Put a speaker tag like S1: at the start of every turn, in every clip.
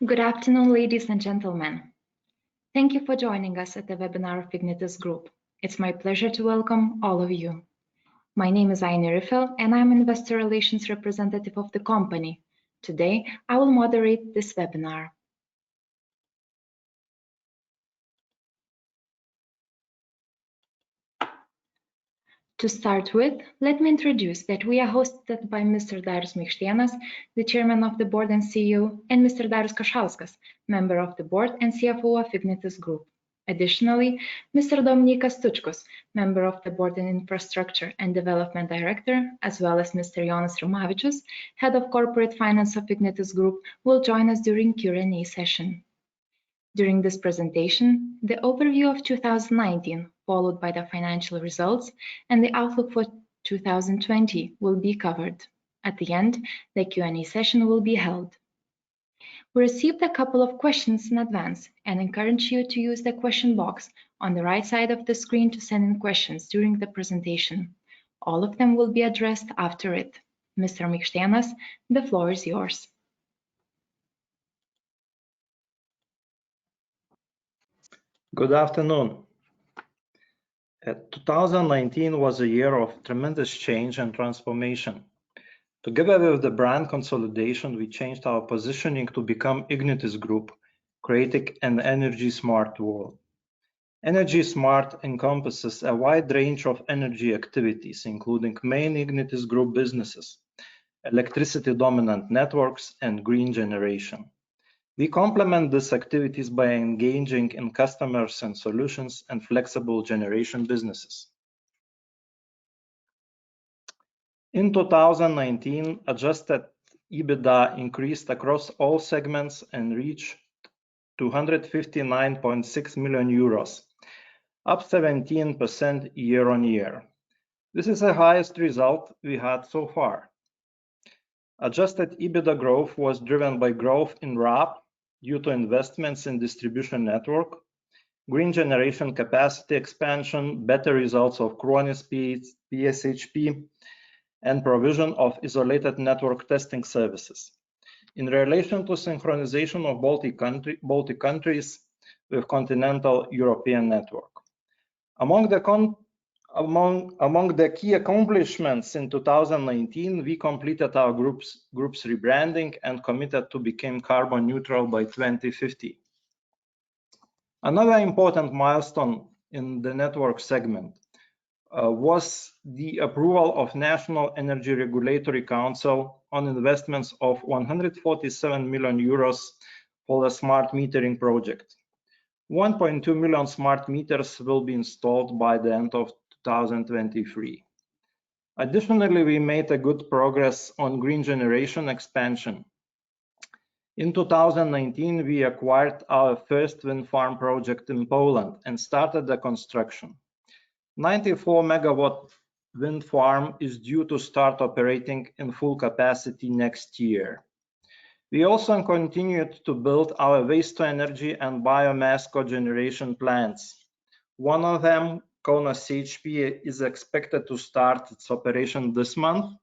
S1: Good afternoon, ladies and gentlemen. Thank you for joining us at the webinar of Ignitis Group. It's my pleasure to welcome all of you. My name is Aine Riffel, and I'm Investor Relations Representative of the company. Today, I will moderate this webinar. To start with, let me introduce that we are hosted by Mr. Darius Maikštėnas, the Chairman of the Board and CEO, and Mr. Darius Kašauskas, Member of the Board and CFO of Ignitis Group. Additionally, Mr. Dominykas, Member of the Board and Infrastructure and Development Director, as well as Mr. Jonas Rumavičius, Head of Corporate Finance of Ignitis Group, will join us during Q&A session. During this presentation, the overview of 2019, followed by the financial results, and the outlook for 2020 will be covered. At the end, the Q&A session will be held. We received a couple of questions in advance and encourage you to use the question box on the right side of the screen to send in questions during the presentation. All of them will be addressed after it. Mr. Maikštėnas, the floor is yours.
S2: Good afternoon. 2019 was a year of tremendous change and transformation. Together with the brand consolidation, we changed our positioning to become Ignitis Group, creating an energy smart world. Energy smart encompasses a wide range of energy activities, including main Ignitis Group businesses, electricity dominant networks, and green generation. We complement these activities by engaging in customers and solutions and flexible generation businesses. In 2019, Adjusted EBITDA increased across all segments and reached 259.6 million euros, up 17% year-on-year. This is the highest result we had so far. Adjusted EBITDA growth was driven by growth in RAB due to investments in distribution network, green generation capacity expansion, better results of Kruonis PSHP, and provision of isolated network testing services. In relation to synchronization of Baltic countries with continental European network. Among the key accomplishments in 2019, we completed our group's rebranding and committed to become carbon neutral by 2050. Another important milestone in the network segment was the approval of National Energy Regulatory Council on investments of 147 million euros for the smart metering project. 1.2 million smart meters will be installed by the end of 2023. Additionally, we made a good progress on green generation expansion. In 2019, we acquired our first wind farm project in Poland and started the construction. 94 megawatt wind farm is due to start operating in full capacity next year. We also continued to build our waste to energy and biomass cogeneration plants. One of them, Kaunas CHP, is expected to start its operation this month,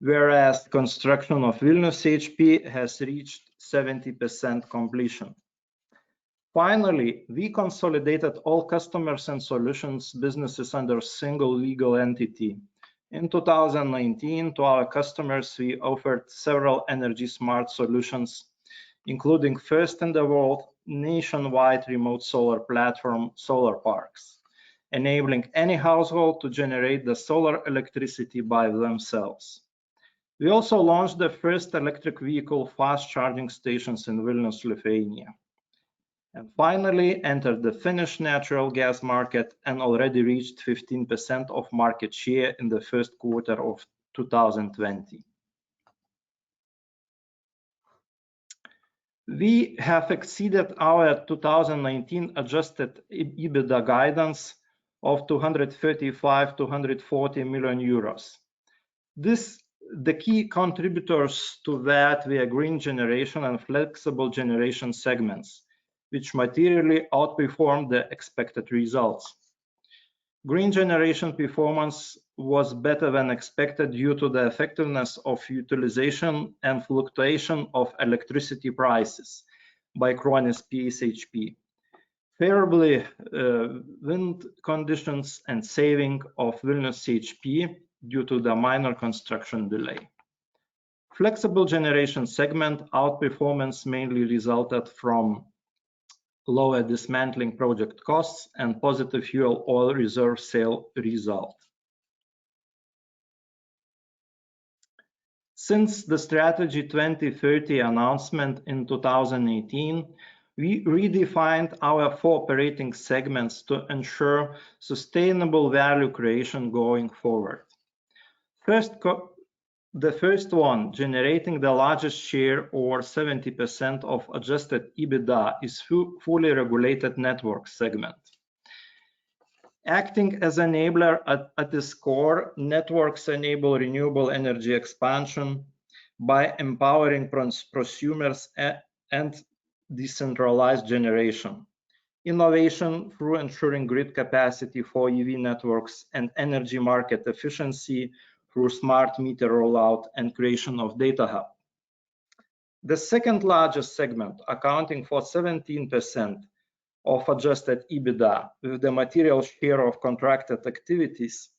S2: whereas construction of Vilnius CHP has reached 70% completion. Finally, we consolidated all customers and solutions businesses under a single legal entity. In 2019, to our customers, we offered several energy smart solutions, including first in the world nationwide remote solar platform, Solar Parks, enabling any household to generate the solar electricity by themselves. We also launched the first electric vehicle fast charging stations in Vilnius, Lithuania. And finally, entered the Finnish natural gas market and already reached 15% of market share in the first quarter of 2020. We have exceeded our 2019 adjusted EBITDA guidance of 235 to 140 million euros. The key contributors to that were green generation and flexible generation segments, which materially outperformed the expected results. Green generation performance was better than expected due to the effectiveness of utilization and fluctuation of electricity prices, by Kruonis PSHP. Favorably wind conditions and saving of Vilnius CHP due to the minor construction delay. Flexible generation segment outperformance mainly resulted from lower dismantling project costs and positive fuel oil reserve sale result. Since the Strategy 2030 announcement in 2018, we redefined our 4 operating segments to ensure sustainable value creation going forward. The first one, generating the largest share or 70% of adjusted EBITDA, is fully regulated network segment. Acting as enabler at its core, networks enable renewable energy expansion by empowering prosumers and decentralized generation. Innovation through ensuring grid capacity for EV networks and energy market efficiency through smart meter rollout and creation of data hub. The second largest segment, accounting for 17% of adjusted EBITDA, with the material share of contracted activities,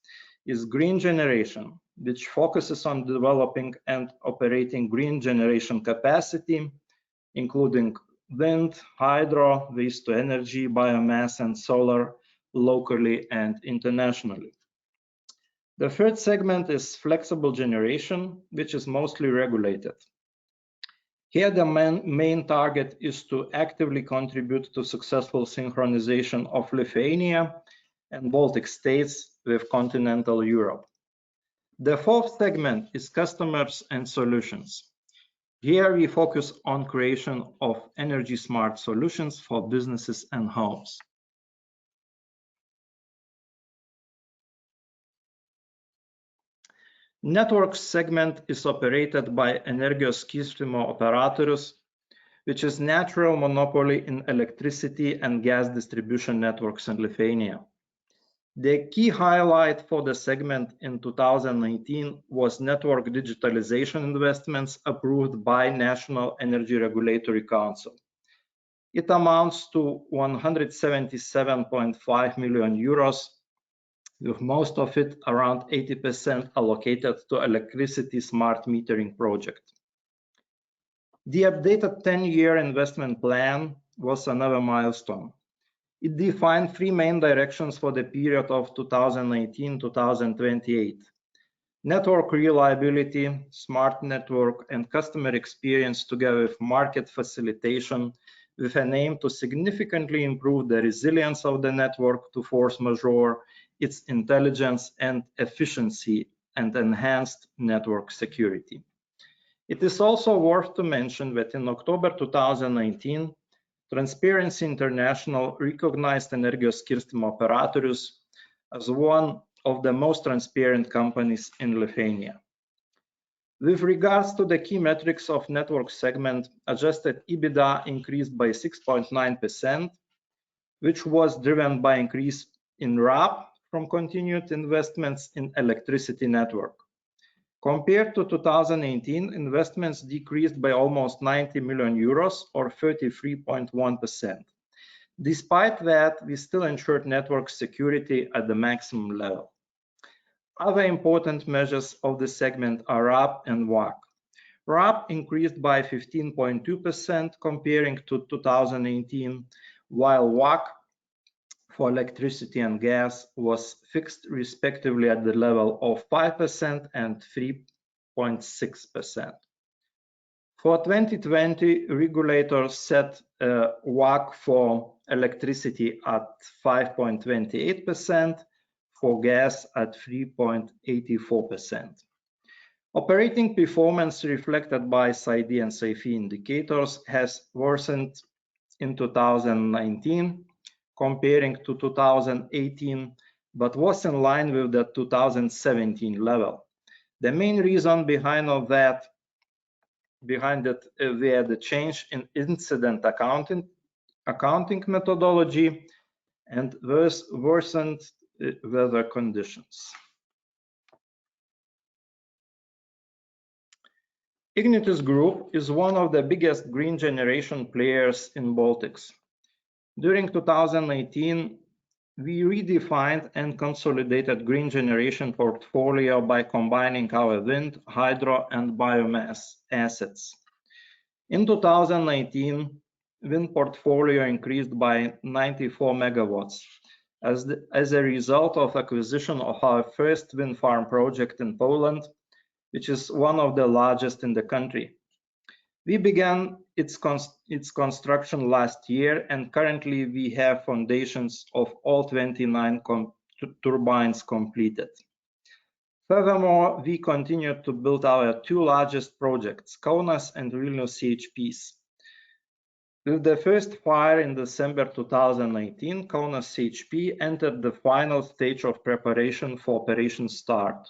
S2: is green generation, which focuses on developing and operating green generation capacity, including wind, hydro, waste to energy, biomass, and solar, locally and internationally. The third segment is flexible generation, which is mostly regulated. Here, the main target is to actively contribute to successful synchronization of Lithuania and Baltic states with continental Europe. The fourth segment is customers and solutions. Here, we focus on creation of energy smart solutions for businesses and homes. Networks segment is operated by Energijos skirstymo operatorius, which is natural monopoly in electricity and gas distribution networks in Lithuania. The key highlight for the segment in 2019 was network digitalization investments approved by National Energy Regulatory Council. It amounts to 177.5 million euros, with most of it, around 80%, allocated to electricity smart metering project. The updated 10-year investment plan was another milestone. It defined 3 main directions for the period of 2019-2028. Network reliability, smart network, and customer experience together with market facilitation, with an aim to significantly improve the resilience of the network to force majeure, its intelligence and efficiency, and enhanced network security. It is also worth to mention that in October 2019, Transparency International recognized Energijos skirstymo operatorius as one of the most transparent companies in Lithuania. With regards to the key metrics of network segment, adjusted EBITDA increased by 6.9%, which was driven by increase in RAB from continued investments in electricity network. Compared to 2018, investments decreased by almost 90 million euros or 33.1%. Despite that, we still ensured network security at the maximum level. Other important measures of the segment are RAB and WACC. RAB increased by 15.2% comparing to 2018, while WACC for electricity and gas was fixed respectively at the level of 5% and 3.6%. For 2020, regulators set WACC for electricity at 5.28%, for gas at 3.84%. Operating performance reflected by SAIDI and SAIFI indicators has worsened in 2019 comparing to 2018, but was in line with the 2017 level. The main reason behind it were the change in incident accounting methodology and worsened weather conditions. Ignitis Group is one of the biggest green generation players in Baltics. During 2018, we redefined and consolidated green generation portfolio by combining our wind, hydro, and biomass assets. In 2019, wind portfolio increased by 94 megawatts as a result of acquisition of our first wind farm project in Poland, which is one of the largest in the country. We began its construction last year, and currently we have foundations of all 29 turbines completed. Furthermore, we continue to build our two largest projects, Kaunas and Vilnius CHPs. With the first fire in December 2019, Kaunas CHP entered the final stage of preparation for operation start.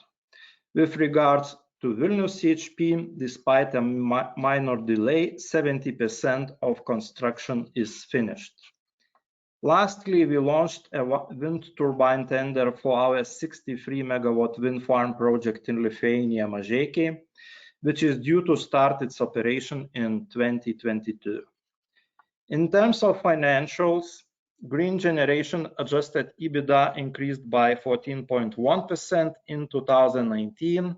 S2: With regards to Vilnius CHP, despite a minor delay, 70% of construction is finished. Lastly, we launched a wind turbine tender for our 63 megawatt wind farm project in Lithuania, Mažeikiai, which is due to start its operation in 2022. In terms of financials, green generation adjusted EBITDA increased by 14.1% in 2019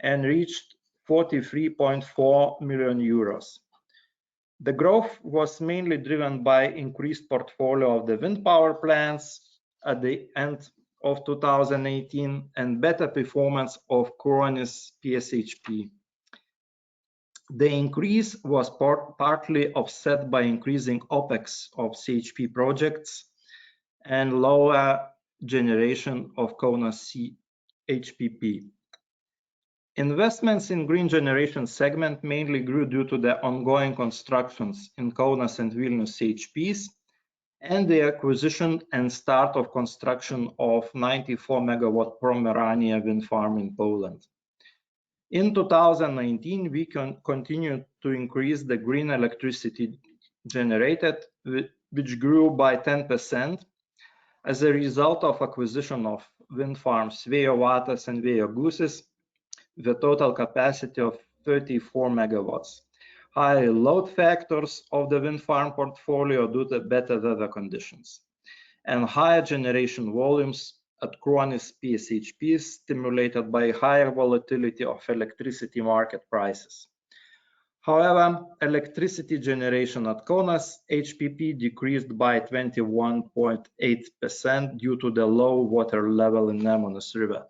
S2: and reached 43.4 million euros. The growth was mainly driven by increased portfolio of the wind power plants at the end of 2018 and better performance of Kruonis PSHP. The increase was partly offset by increasing OPEX of CHP projects and lower generation of Kaunas CHPP. Investments in green generation segment mainly grew due to the ongoing constructions in Kaunas and Vilnius CHPs and the acquisition and start of construction of 94 megawatt Pomerania wind farm in Poland. In 2019, we continued to increase the green electricity generated, which grew by 10% as a result of acquisition of wind farms Vėjo Vatas and Vėjo Gūsis, with a total capacity of 34 megawatts. High load factors of the wind farm portfolio due to better weather conditions, and higher generation volumes at Kruonis PSHPs stimulated by higher volatility of electricity market prices. However, electricity generation at Kaunas HPP decreased by 21.8% due to the low water level in Nemunas River.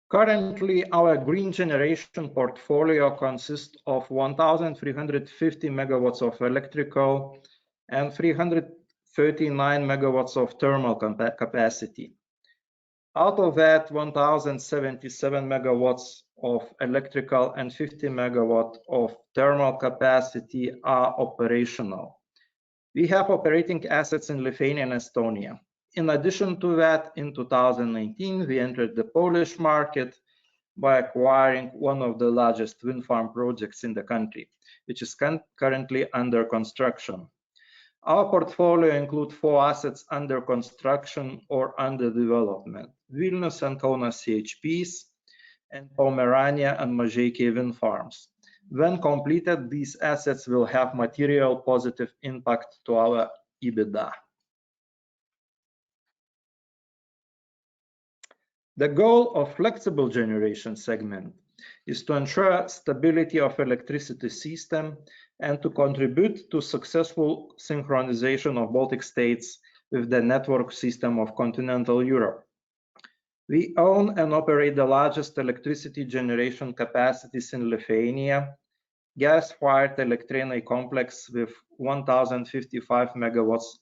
S2: Currently, our green generation portfolio consists of 1,350 megawatts of electrical and 339 megawatts of thermal capacity. Out of that, 1,077 megawatts of electrical and 50 megawatts of thermal capacity are operational. We have operating assets in Lithuania and Estonia. In addition to that, in 2019, we entered the Polish market by acquiring one of the largest wind farm projects in the country, which is currently under construction. Our portfolio includes 4 assets under construction or under development: Vilnius and Kaunas CHPs, and Pomerania and Mažeikiai wind farms. When completed, these assets will have material positive impact to our EBITDA. The goal of flexible generation segment is to ensure stability of electricity system and to contribute to successful synchronization of Baltic states with the network system of continental Europe. We own and operate the largest electricity generation capacities in Lithuania, gas-fired Elektrėnai complex with 1,055 megawatts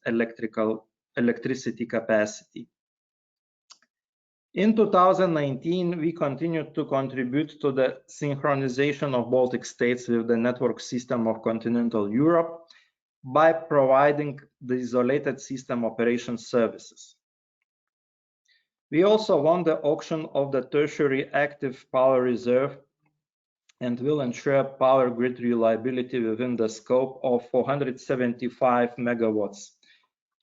S2: electricity capacity. In 2019, we continued to contribute to the synchronization of Baltic states with the network system of continental Europe by providing the isolated system operation services. We also won the auction of the Treasury active power reserve and will ensure power grid reliability within the scope of 475 megawatts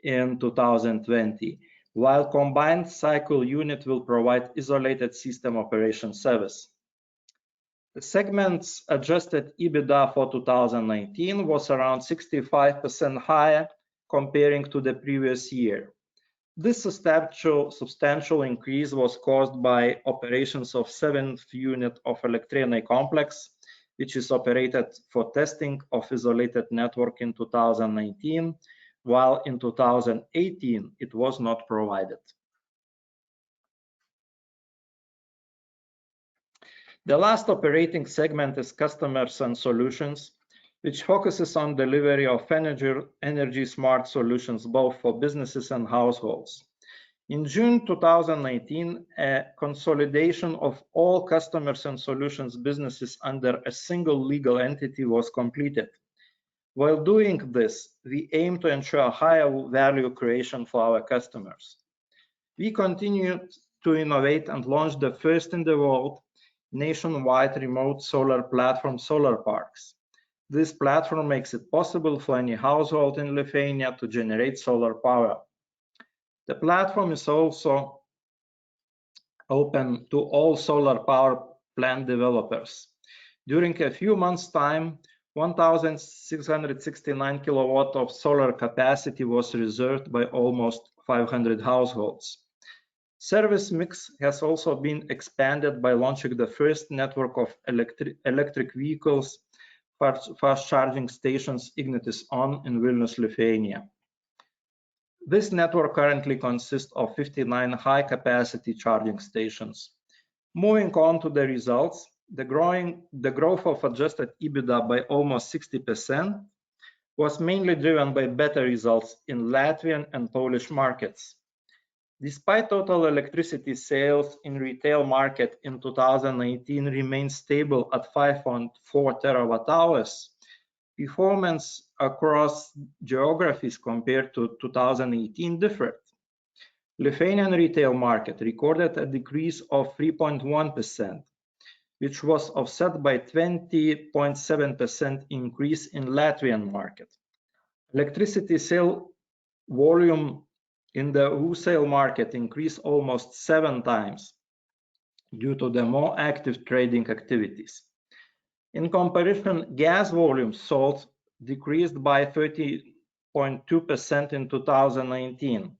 S2: in 2020, while combined cycle unit will provide isolated system operation service. The segment's adjusted EBITDA for 2019 was around 65% higher comparing to the previous year. This substantial increase was caused by operations of 7th unit of Elektrėnai complex, which is operated for testing of isolated network in 2019, while in 2018 it was not provided. The last operating segment is Customers and Solutions, which focuses on delivery of energy smart solutions both for businesses and households. In June 2019, a consolidation of all Customers and Solutions businesses under a single legal entity was completed. While doing this, we aim to ensure higher value creation for our customers. We continued to innovate and launch the first in the world nationwide remote solar platform, Solar Parks. This platform makes it possible for any household in Lithuania to generate solar power. The platform is also open to all solar power plant developers. During a few months' time, 1,669 kilowatt of solar capacity was reserved by almost 500 households. Service mix has also been expanded by launching the first network of electric vehicles fast charging stations Ignitis On in Vilnius, Lithuania. This network currently consists of 59 high-capacity charging stations. Moving on to the results, the growth of adjusted EBITDA by almost 60% was mainly driven by better results in Latvian and Polish markets. Despite total electricity sales in retail market in 2018 remained stable at 5.4 terawatt-hours, performance across geographies compared to 2018 differed. Lithuanian retail market recorded a decrease of 3.1%, which was offset by 20.7% increase in Latvian market. Electricity sale volume in the wholesale market increased almost 7 times due to the more active trading activities. In comparison, gas volumes sold decreased by 30.2% in 2019.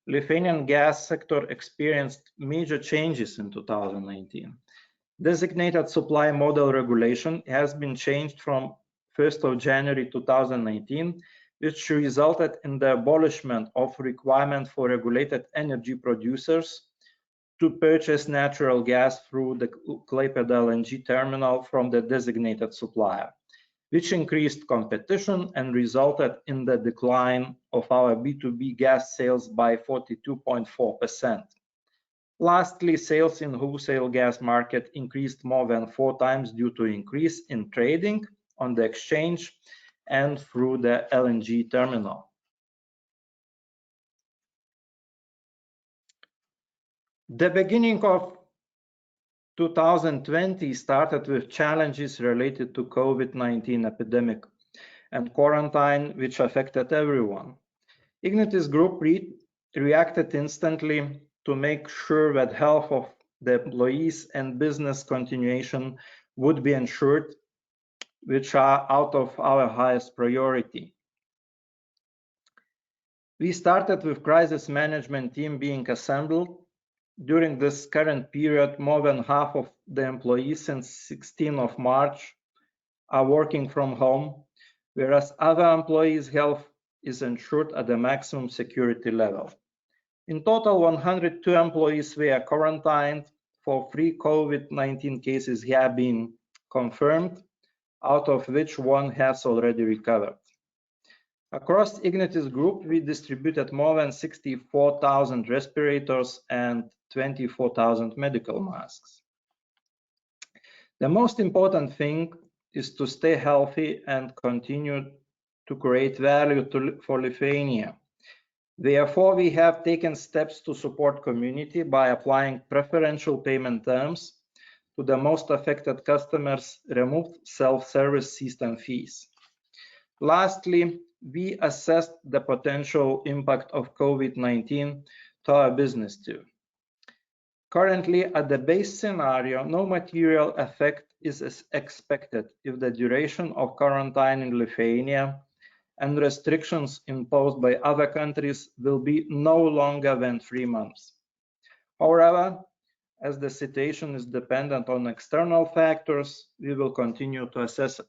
S2: Lithuanian gas sector experienced major changes in 2019. Designated supply model regulation has been changed from 1st of January 2019, which resulted in the abolishment of requirement for regulated energy producers to purchase natural gas through the Klaipėda LNG terminal from the designated supplier, which increased competition and resulted in the decline of our B2B gas sales by 42.4%. Lastly, sales in wholesale gas market increased more than 4 times due to increase in trading on the exchange and through the LNG terminal. The beginning of 2020 started with challenges related to COVID-19 epidemic and quarantine, which affected everyone. Ignitis Group reacted instantly to make sure that health of the employees and business continuation would be ensured, which are out of our highest priority. We started with crisis management team being assembled. During this current period, more than half of the employees since 16th of March are working from home, whereas other employees' health is ensured at the maximum security level. In total, 102 employees were quarantined. For 3 COVID-19 cases have been confirmed, out of which 1 has already recovered. Across Ignitis Group, we distributed more than 64,000 respirators and 24,000 medical masks. The most important thing is to stay healthy and continue to create value for Lithuania. Therefore, we have taken steps to support community by applying preferential payment terms to the most affected customers, removed self-service system fees. Lastly, we assessed the potential impact of COVID-19 to our business too. Currently, at the base scenario, no material effect is expected if the duration of quarantine in Lithuania and restrictions imposed by other countries will be no longer than 3 months. However, as the situation is dependent on external factors, we will continue to assess it.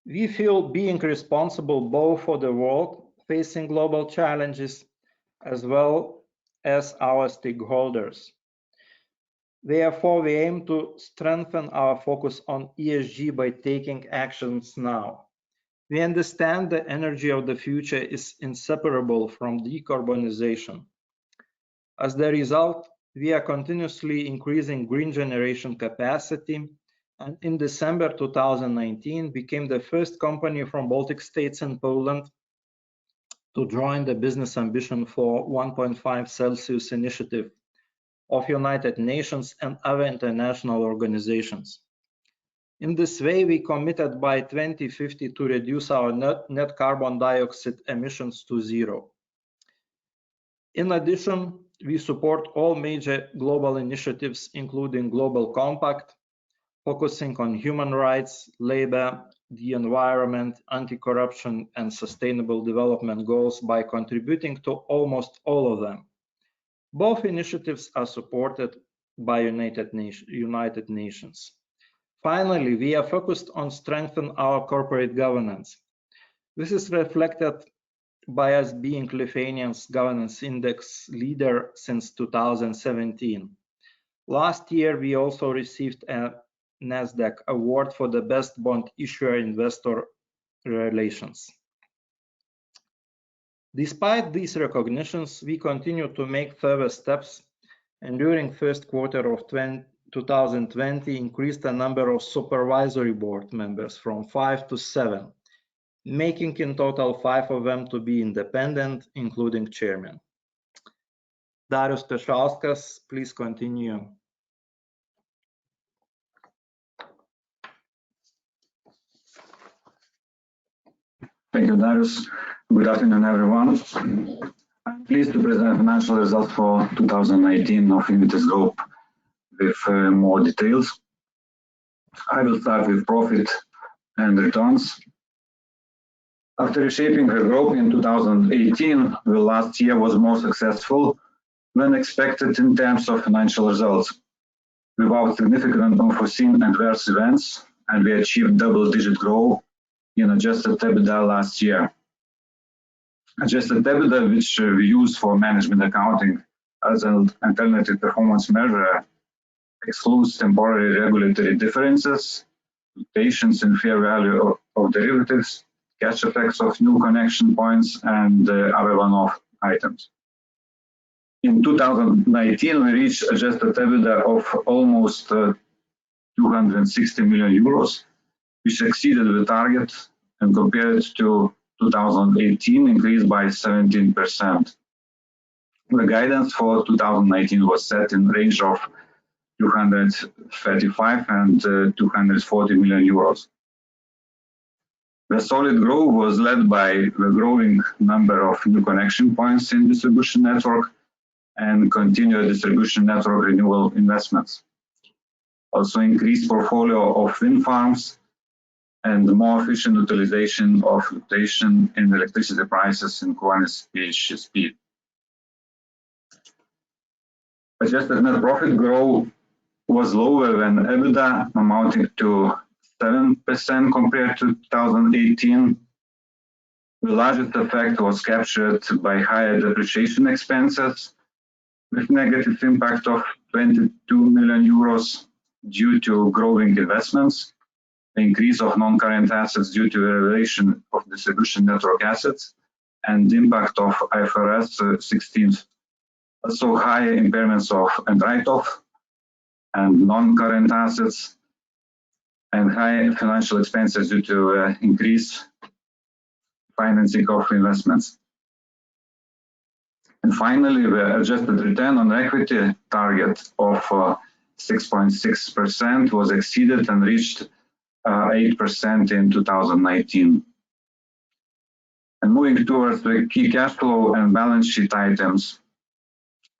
S2: We feel being responsible both for the world facing global challenges as well as our stakeholders. Therefore, we aim to strengthen our focus on ESG by taking actions now. We understand the energy of the future is inseparable from decarbonization. As the result, we are continuously increasing green generation capacity, and in December 2019 became the first company from Baltic states and Poland to join the Business Ambition for 1.5 Celsius initiative of United Nations and other international organizations. In this way, we committed by 2050 to reduce our net carbon dioxide emissions to zero. In addition, we support all major global initiatives, including Global Compact, focusing on human rights, labor, the environment, anti-corruption, and sustainable development goals by contributing to almost all of them. Both initiatives are supported by United Nations. Finally, we are focused on strengthening our corporate governance. This is reflected by us being Lithuania's governance index leader since 2017. Last year, we also received a Nasdaq award for the best bond issuer investor relations. Despite these recognitions, we continue to make further steps, and during first quarter of 2020 increased the number of supervisory board members from 5 to 7, making in total 5 of them to be independent, including chairman. Darius Kašauskas, please continue.
S3: Thank you, Darius. Good afternoon, everyone. I'm pleased to present financial results for 2019 of Ignitis Group with more details. I will start with profit and returns. After reshaping the group in 2018, the last year was more successful than expected in terms of financial results. Without significant unforeseen adverse events, and we achieved double-digit growth in Adjusted EBITDA last year. Adjusted EBITDA, which we use for management accounting as an alternative performance measure, excludes temporary regulatory differences, fluctuations in fair value of derivatives, cash effects of new connection points, and other one-off items. In 2019, we reached Adjusted EBITDA of almost 260 million euros, which exceeded the target, and compared to 2018 increased by 17%. The guidance for 2019 was set in the range of 235 and 240 million euros. The solid growth was led by the growing number of new connection points in distribution network and continued distribution network renewal investments. Also increased portfolio of wind farms and more efficient utilization of fluctuation in electricity prices in Kruonis PHSP. Adjusted net profit growth was lower than EBITDA, amounting to 7% compared to 2018. The largest effect was captured by higher depreciation expenses, with negative impact of 22 million euros due to growing investments, the increase of non-current assets due to the revaluation of distribution network assets, and the impact of IFRS 16. Also higher impairments of and write-off and non-current assets, and high financial expenses due to increased financing of investments. And finally, the adjusted return on equity target of 6.6% was exceeded and reached 8% in 2019. And moving towards the key cash flow and balance sheet items,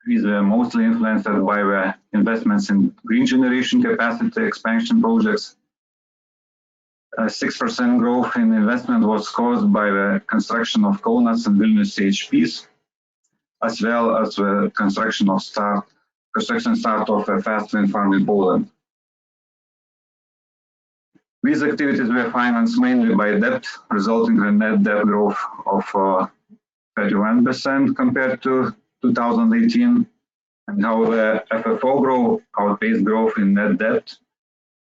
S3: these were mostly influenced by the investments in green generation capacity expansion projects. A 6% growth in investment was caused by the construction of Kaunas and Vilnius CHPs, as well as the construction start of a fast wind farm in Poland. These activities were financed mainly by debt, resulting in a net debt growth of 31% compared to 2018, and how the FFO growth outpaced growth in net debt,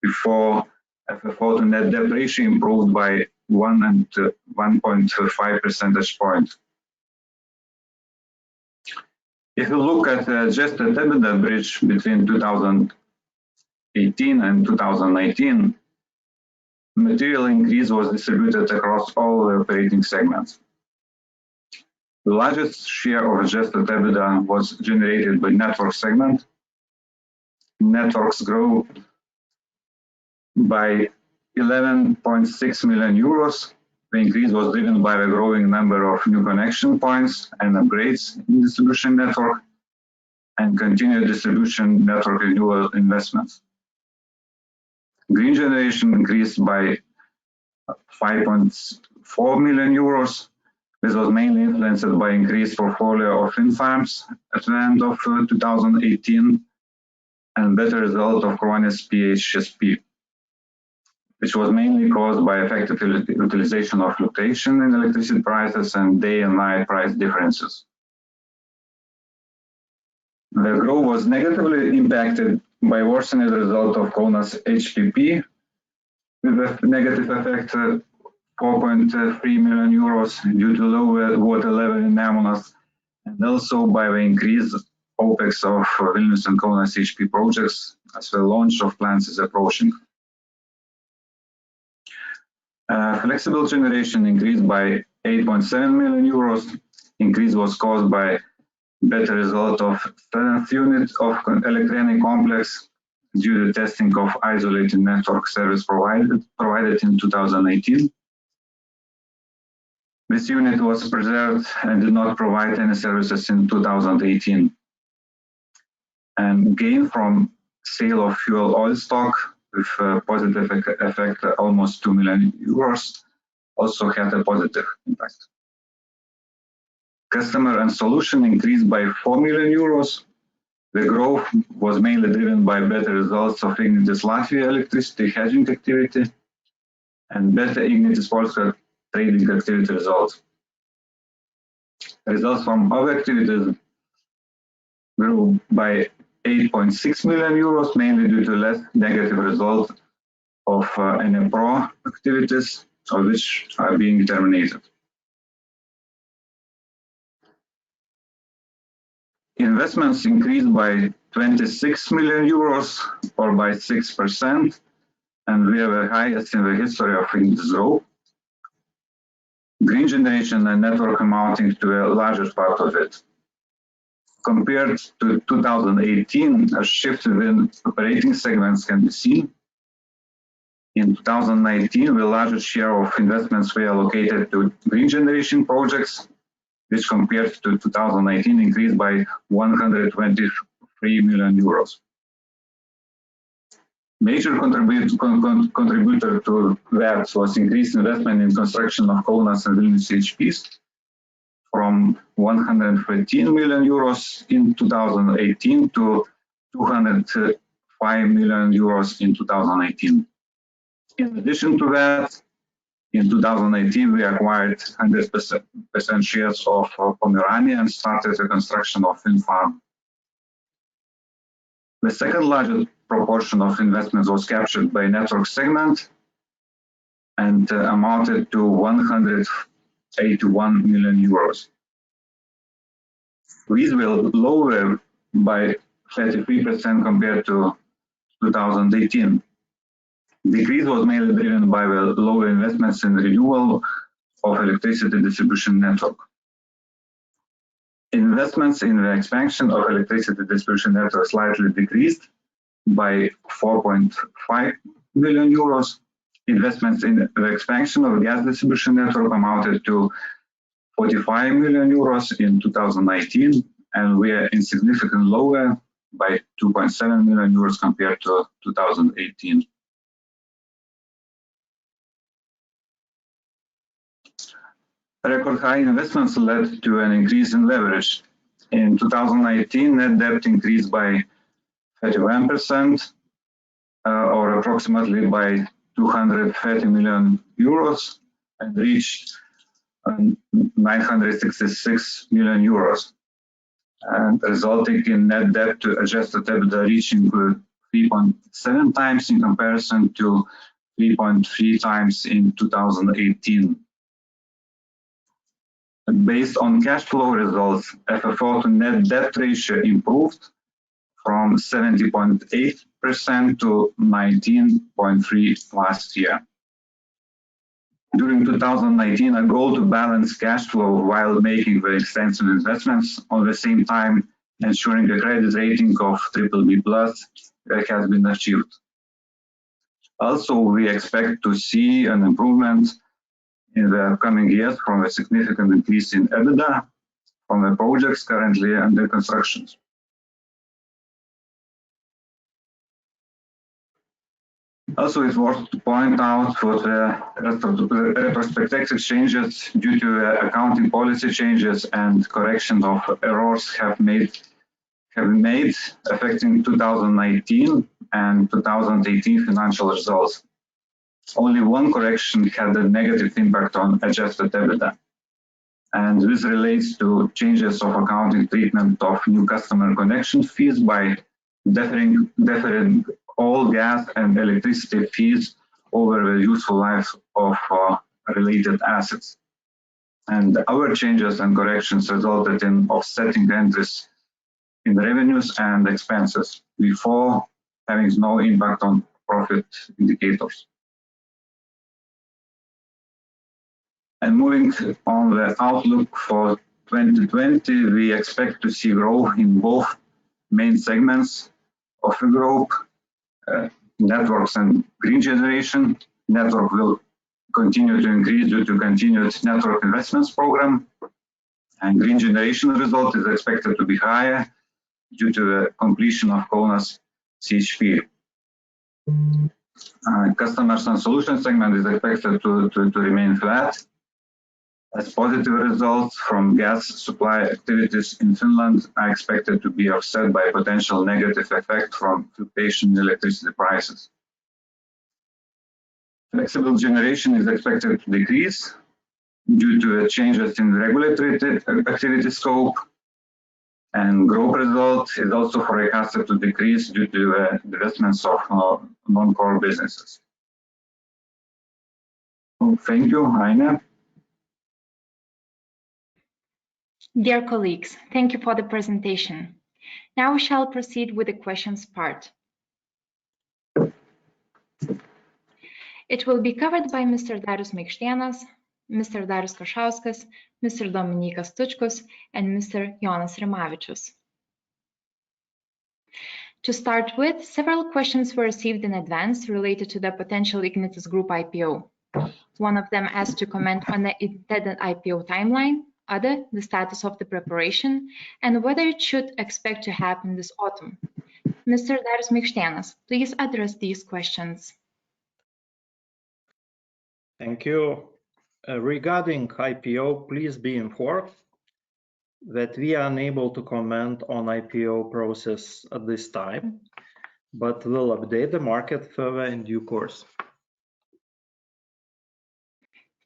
S3: before FFO to net debt ratio improved by 1 and 1.5 percentage points. If you look at the adjusted EBITDA bridge between 2018 and 2019, material increase was distributed across all the operating segments. The largest share of adjusted EBITDA was generated by network segment. Networks grew by 11.6 million euros. The increase was driven by a growing number of new connection points and upgrades in distribution network and continued distribution network renewal investments. Green generation increased by 5.4 million euros. This was mainly influenced by increased portfolio of wind farms at the end of 2018 and better result of Kruonis PHSP, which was mainly caused by effective utilization of fluctuation in electricity prices and day and night price differences. The growth was negatively impacted by worsening result of Kaunas HPP, with a negative effect 4.3 million euros due to lower water level in Nemunas, and also by the increased OPEX of Vilnius and Kaunas HP projects as the launch of plants is approaching. Flexible generation increased by 8.7 million euros. Increase was caused by better result of 7th unit of electronic complex due to testing of isolated network service provided in 2018. This unit was preserved and did not provide any services in 2018. And gain from sale of fuel oil stock with a positive effect almost 2 million euros also had a positive impact. Customer and solution increased by 4 million euros. The growth was mainly driven by better results of Ignitis Latvia electricity hedging activity and better Ignitis Polska trading activity results. Results from other activities grew by 8.6 million euros, mainly due to less negative result of NPRO activities, of which are being terminated. Investments increased by 26 million euros, or by 6%, and we are the highest in the history of Ignitis Group. Green generation and network amounting to the largest part of it. Compared to 2018, a shift within operating segments can be seen. In 2019, the largest share of investments were allocated to green generation projects, which compared to 2019 increased by 123 million euros. Major contributor to that was increased investment in construction of Kaunas and Vilnius HPs from 113 million euros in 2018 to 205 million euros in 2018. In addition to that, in 2018, we acquired 100% shares of Pomerania and started the construction of wind farm. The second largest proportion of investments was captured by network segment and amounted to 181 million euros. These were lower by 33% compared to 2018. Decrease was mainly driven by the lower investments in renewal of electricity distribution network. Investments in the expansion of electricity distribution network slightly decreased by 4.5 million euros. Investments in the expansion of gas distribution network amounted to 45 million euros in 2019, and we are insignificantly lower by 2.7 million euros compared to 2018. Record high investments led to an increase in leverage. In 2019, net debt increased by 31%, or approximately by 230 million euros, and reached 966 million euros, and resulting in net debt to adjusted EBITDA reaching 3.7 times in comparison to 3.3 times in 2018. Based on cash flow results, FFO to net debt ratio improved from 70.8% to 19.3% last year. During 2019, a goal to balance cash flow while making very extensive investments, at the same time ensuring a credit rating of BBB+ has been achieved. Also, we expect to see an improvement in the coming years from a significant increase in EBITDA from the projects currently under construction. Also, it's worth to point out for the retrospective changes due to accounting policy changes and correction of errors have been made affecting 2019 and 2018 financial results. Only one correction had a negative impact on adjusted EBITDA, and this relates to changes of accounting treatment of new customer connection fees by deferring all gas and electricity fees over the useful life of related assets. And our changes and corrections resulted in offsetting the entries in revenues and expenses before having no impact on profit indicators. And moving on the outlook for 2020, we expect to see growth in both main segments of the group, networks and green generation. Network will continue to increase due to continued network investments program, and green generation result is expected to be higher due to the completion of Kaunas CHP. Customers and solutions segment is expected to remain flat, as positive results from gas supply activities in Finland are expected to be offset by a potential negative effect from fluctuation in electricity prices. Flexible generation is expected to decrease due to changes in regulatory activity scope, and growth result is also forecasted to decrease due to divestments of non-core businesses. Thank you, Heine.
S1: Dear colleagues, thank you for the presentation. Now we shall proceed with the questions part. It will be covered by Mr. Darius Maikštėnas, Mr. Darius Kašauskas, Mr. Dominykas Tučkus, and Mr. Jonas Rimavičius. To start with, several questions were received in advance related to the potential Ignitis Group IPO. One of them asked to comment on the intended IPO timeline, other, the status of the preparation, and whether it should expect to happen this autumn. Mr. Darius Maikštėnas, please address these questions.
S2: Thank you. Regarding IPO, please be informed that we are unable to comment on IPO process at this time, but will update the market further in due course.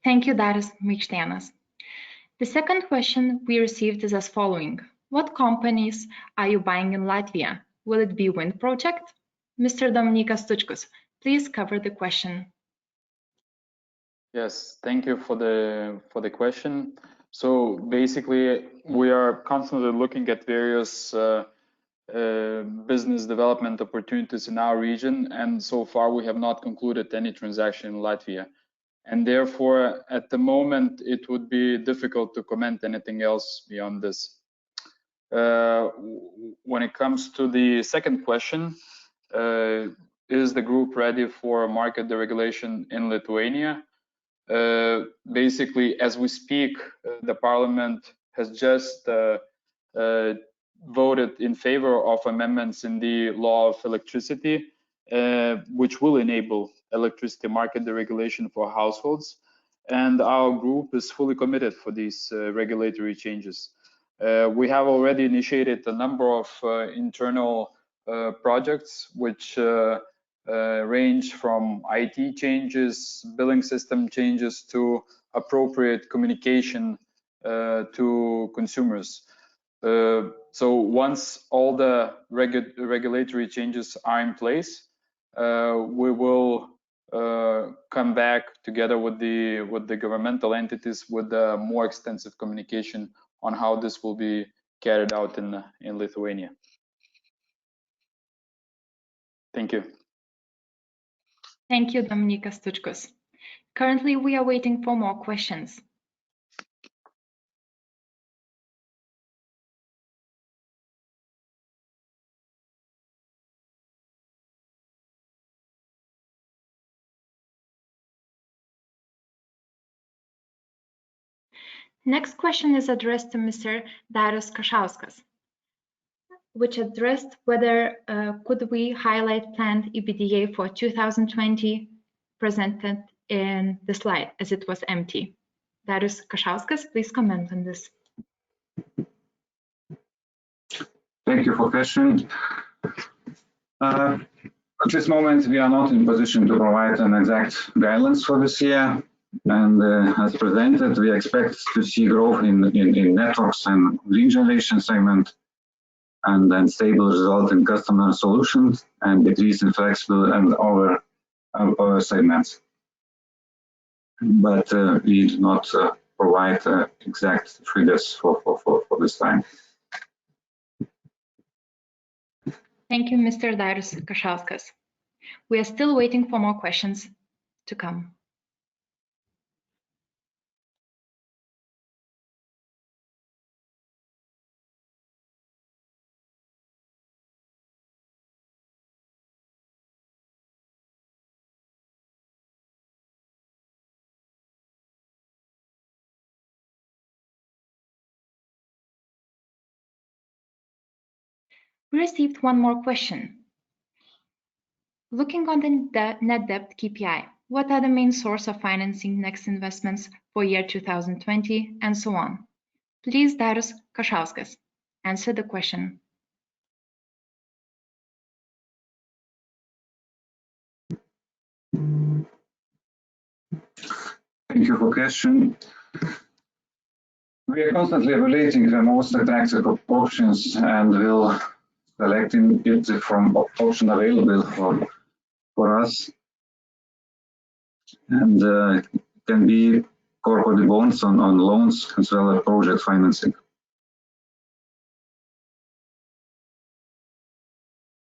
S1: Thank you, Darius Maikštėnas. The second question we received is as following. What companies are you buying in Latvia? Will it be wind project? Mr. Dominykas Tučkus, please cover the question.
S4: Yes, thank you for the question. So basically, we are constantly looking at various business development opportunities in our region, and so far we have not concluded any transaction in Latvia. And therefore, at the moment, it would be difficult to comment anything else beyond this. When it comes to the second question, is the group ready for market deregulation in Lithuania? Basically, as we speak, the Parliament has just voted in favor of amendments in the law of electricity, which will enable electricity market deregulation for households. And our group is fully committed for these regulatory changes. We have already initiated a number of internal projects which range from IT changes, billing system changes, to appropriate communication to consumers. So once all the regulatory changes are in place, we will come back together with the governmental entities with more extensive communication on how this will be carried out in Lithuania. Thank you.
S1: Thank you, Dominykas Tučkus. Currently, we are waiting for more questions. Next question is addressed to Mr. Darius Kašauskas, which addressed whether could we highlight planned EBITDA for 2020 presented in the slide as it was empty. Darius Kašauskas, please comment on this.
S3: Thank you for question. At this moment, we are not in position to provide an exact guidance for this year. And as presented, we expect to see growth in networks and green generation segment, and then stable result in customer solutions and decrease in flexible and other segments. But we do not provide exact figures for this time.
S1: Thank you, Mr. Darius Kašauskas. We are still waiting for more questions to come. We received one more question. Looking on the net debt KPI, what are the main source of financing next investments for year 2020 and so on? Please, Darius Kašauskas, answer the question.
S3: Thank you for question. We are constantly evaluating the most attractive options and will selecting it from option available for us, and it can be corporate bonds on loans as well as project financing.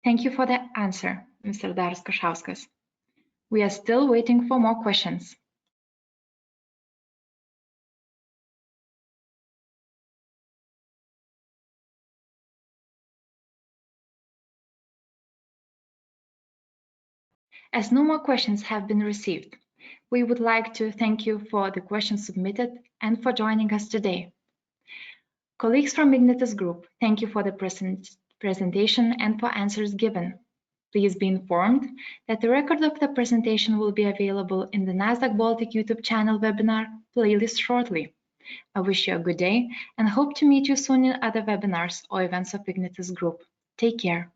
S1: Thank you for the answer, Mr. Darius Kašauskas. We are still waiting for more questions. As no more questions have been received, we would like to thank you for the questions submitted and for joining us today. Colleagues from Ignitis Group, thank you for the presentation and for answers given. Please be informed that the record of the presentation will be available in the Nasdaq Baltic YouTube channel webinar playlist shortly. I wish you a good day and hope to meet you soon in other webinars or events of Ignitis Group. Take care.